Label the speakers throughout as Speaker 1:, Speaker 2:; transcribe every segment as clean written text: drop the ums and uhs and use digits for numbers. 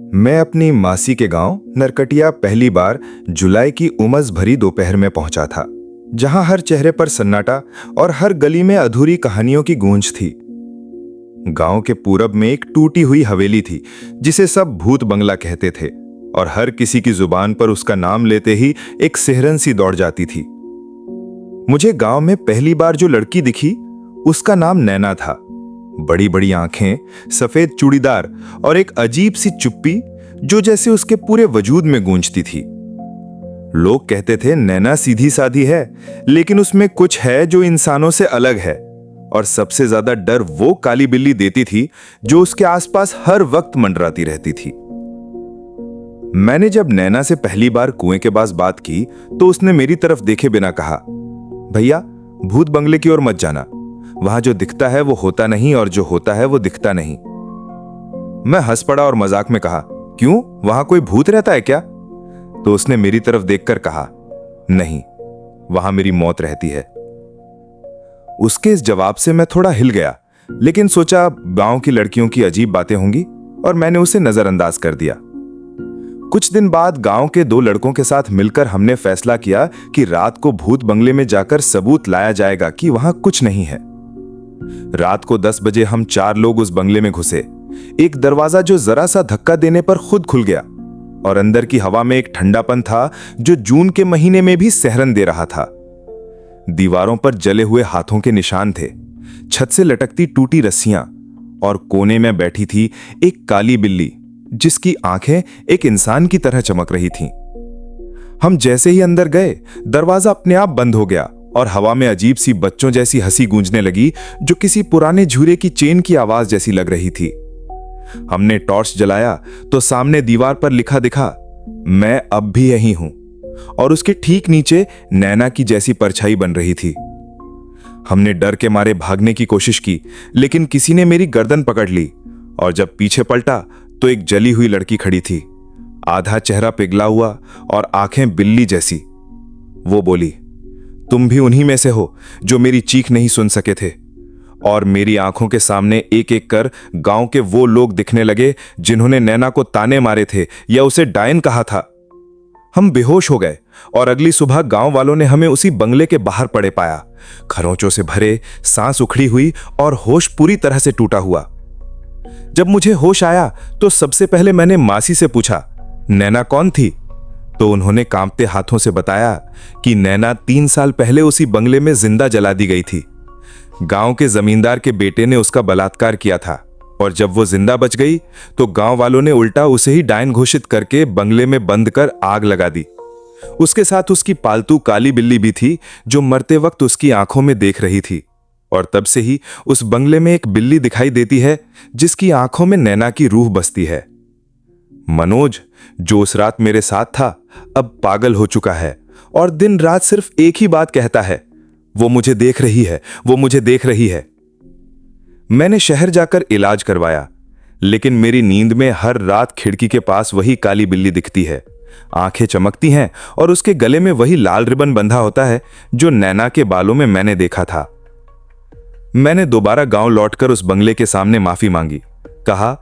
Speaker 1: मैं अपनी मासी के गांव नरकटिया पहली बार जुलाई की उमस भरी दोपहर में पहुंचा था, जहां हर चेहरे पर सन्नाटा और हर गली में अधूरी कहानियों की गूंज थी। गांव के पूरब में एक टूटी हुई हवेली थी, जिसे सब भूत बंगला कहते थे, और हर किसी की जुबान पर उसका नाम लेते ही एक सिहरन सी दौड़ जाती थी। मुझे गांव में पहली बार जो लड़की दिखी, उसका नाम नैना था। बड़ी बड़ी आंखें, सफेद चूड़ीदार और एक अजीब सी चुप्पी जो जैसे उसके पूरे वजूद में गूंजती थी। लोग कहते थे नैना सीधी साधी है, लेकिन उसमें कुछ है जो इंसानों से अलग है, और सबसे ज्यादा डर वो काली बिल्ली देती थी जो उसके आसपास हर वक्त मंडराती रहती थी। मैंने जब नैना से पहली बार कुएं के पास बात की तो उसने मेरी तरफ देखे बिना कहा, भैया भूत बंगले की ओर मत जाना, वहां जो दिखता है वो होता नहीं और जो होता है वो दिखता नहीं। मैं हंस पड़ा और मजाक में कहा, क्यों, वहां कोई भूत रहता है क्या? तो उसने मेरी तरफ देखकर कहा, नहीं, वहां मेरी मौत रहती है। उसके इस जवाब से मैं थोड़ा हिल गया, लेकिन सोचा गांव की लड़कियों की अजीब बातें होंगी, और मैंने उसे नजरअंदाज कर दिया। कुछ दिन बाद गांव के दो लड़कों के साथ मिलकर हमने फैसला किया कि रात को भूत बंगले में जाकर सबूत लाया जाएगा कि वहां कुछ नहीं है। रात को 10 बजे हम 4 लोग उस बंगले में घुसे। एक दरवाजा जो जरा सा धक्का देने पर खुद खुल गया, और अंदर की हवा में एक ठंडापन था जो जून के महीने में भी सिहरन दे रहा था। दीवारों पर जले हुए हाथों के निशान थे, छत से लटकती टूटी रस्सियां, और कोने में बैठी थी एक काली बिल्ली जिसकी आंखें एक इंसान की तरह चमक रही थीं। हम जैसे ही अंदर गए, दरवाजा अपने आप बंद हो गया और हवा में अजीब सी बच्चों जैसी हंसी गूंजने लगी जो किसी पुराने झूरे की चेन की आवाज जैसी लग रही थी। हमने टॉर्च जलाया तो सामने दीवार पर लिखा दिखा, मैं अब भी यही हूं, और उसके ठीक नीचे नैना की जैसी परछाई बन रही थी। हमने डर के मारे भागने की कोशिश की, लेकिन किसी ने मेरी गर्दन पकड़ ली, और जब पीछे पलटा तो एक जली हुई लड़की खड़ी थी, आधा चेहरा पिघला हुआ और आंखें बिल्ली जैसी। वो बोली, तुम भी उन्हीं में से हो जो मेरी चीख नहीं सुन सके थे। और मेरी आंखों के सामने एक एक कर गांव के वो लोग दिखने लगे जिन्होंने नैना को ताने मारे थे या उसे डायन कहा था। हम बेहोश हो गए, और अगली सुबह गांव वालों ने हमें उसी बंगले के बाहर पड़े पाया, खरोंचों से भरे, सांस उखड़ी हुई और होश पूरी तरह से टूटा हुआ। जब मुझे होश आया तो सबसे पहले मैंने मासी से पूछा, नैना कौन थी? तो उन्होंने कांपते हाथों से बताया कि नैना 3 साल पहले उसी बंगले में जिंदा जला दी गई थी। गांव के जमींदार के बेटे ने उसका बलात्कार किया था, और जब वो जिंदा बच गई तो गांव वालों ने उल्टा उसे ही डायन घोषित करके बंगले में बंद कर आग लगा दी। उसके साथ उसकी पालतू काली बिल्ली भी थी जो मरते वक्त उसकी आंखों में देख रही थी, और तब से ही उस बंगले में एक बिल्ली दिखाई देती है जिसकी आंखों में नैना की रूह बसती है। मनोज, जो उस रात मेरे साथ था, अब पागल हो चुका है और दिन रात सिर्फ एक ही बात कहता है, वो मुझे देख रही है, वो मुझे देख रही है। मैंने शहर जाकर इलाज करवाया, लेकिन मेरी नींद में हर रात खिड़की के पास वही काली बिल्ली दिखती है। आंखें चमकती हैं और उसके गले में वही लाल रिबन बंधा होता है जो नैना के बालों में मैंने देखा था। मैंने दोबारा गांव लौटकर उस बंगले के सामने माफी मांगी, कहा,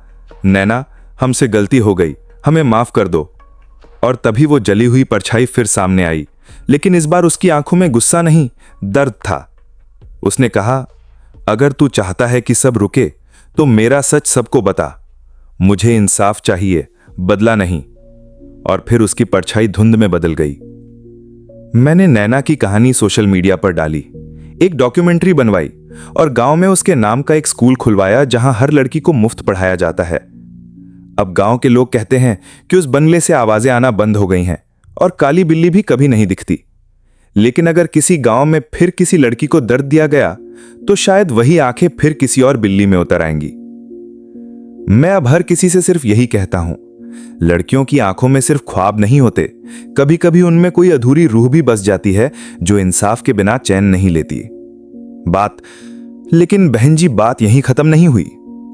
Speaker 1: नैना, हमसे गलती हो गई, हमें माफ कर दो। और तभी वो जली हुई परछाई फिर सामने आई, लेकिन इस बार उसकी आंखों में गुस्सा नहीं, दर्द था। उसने कहा, अगर तू चाहता है कि सब रुके तो मेरा सच सबको बता, मुझे इंसाफ चाहिए, बदला नहीं। और फिर उसकी परछाई धुंध में बदल गई। मैंने नैना की कहानी सोशल मीडिया पर डाली, एक डॉक्यूमेंट्री बनवाई, और गांव में उसके नाम का एक स्कूल खुलवाया जहां हर लड़की को मुफ्त पढ़ाया जाता है। अब गांव के लोग कहते हैं कि उस बंगले से आवाजें आना बंद हो गई हैं और काली बिल्ली भी कभी नहीं दिखती। लेकिन अगर किसी गांव में फिर किसी लड़की को दर्द दिया गया तो शायद वही आंखें फिर किसी और बिल्ली में उतर आएंगी। मैं अब हर किसी से सिर्फ यही कहता हूं, लड़कियों की आंखों में सिर्फ ख्वाब नहीं होते, कभी कभी उनमें कोई अधूरी रूह भी बस जाती है जो इंसाफ के बिना चैन नहीं लेती। लेकिन बहन जी, बात यहीं खत्म नहीं हुई,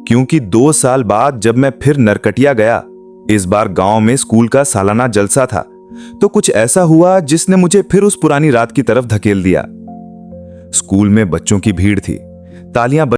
Speaker 1: क्योंकि 2 साल बाद जब मैं फिर नरकटिया गया, इस बार गांव में स्कूल का सालाना जलसा था, तो कुछ ऐसा हुआ जिसने मुझे फिर उस पुरानी रात की तरफ धकेल दिया। स्कूल में बच्चों की भीड़ थी, तालियां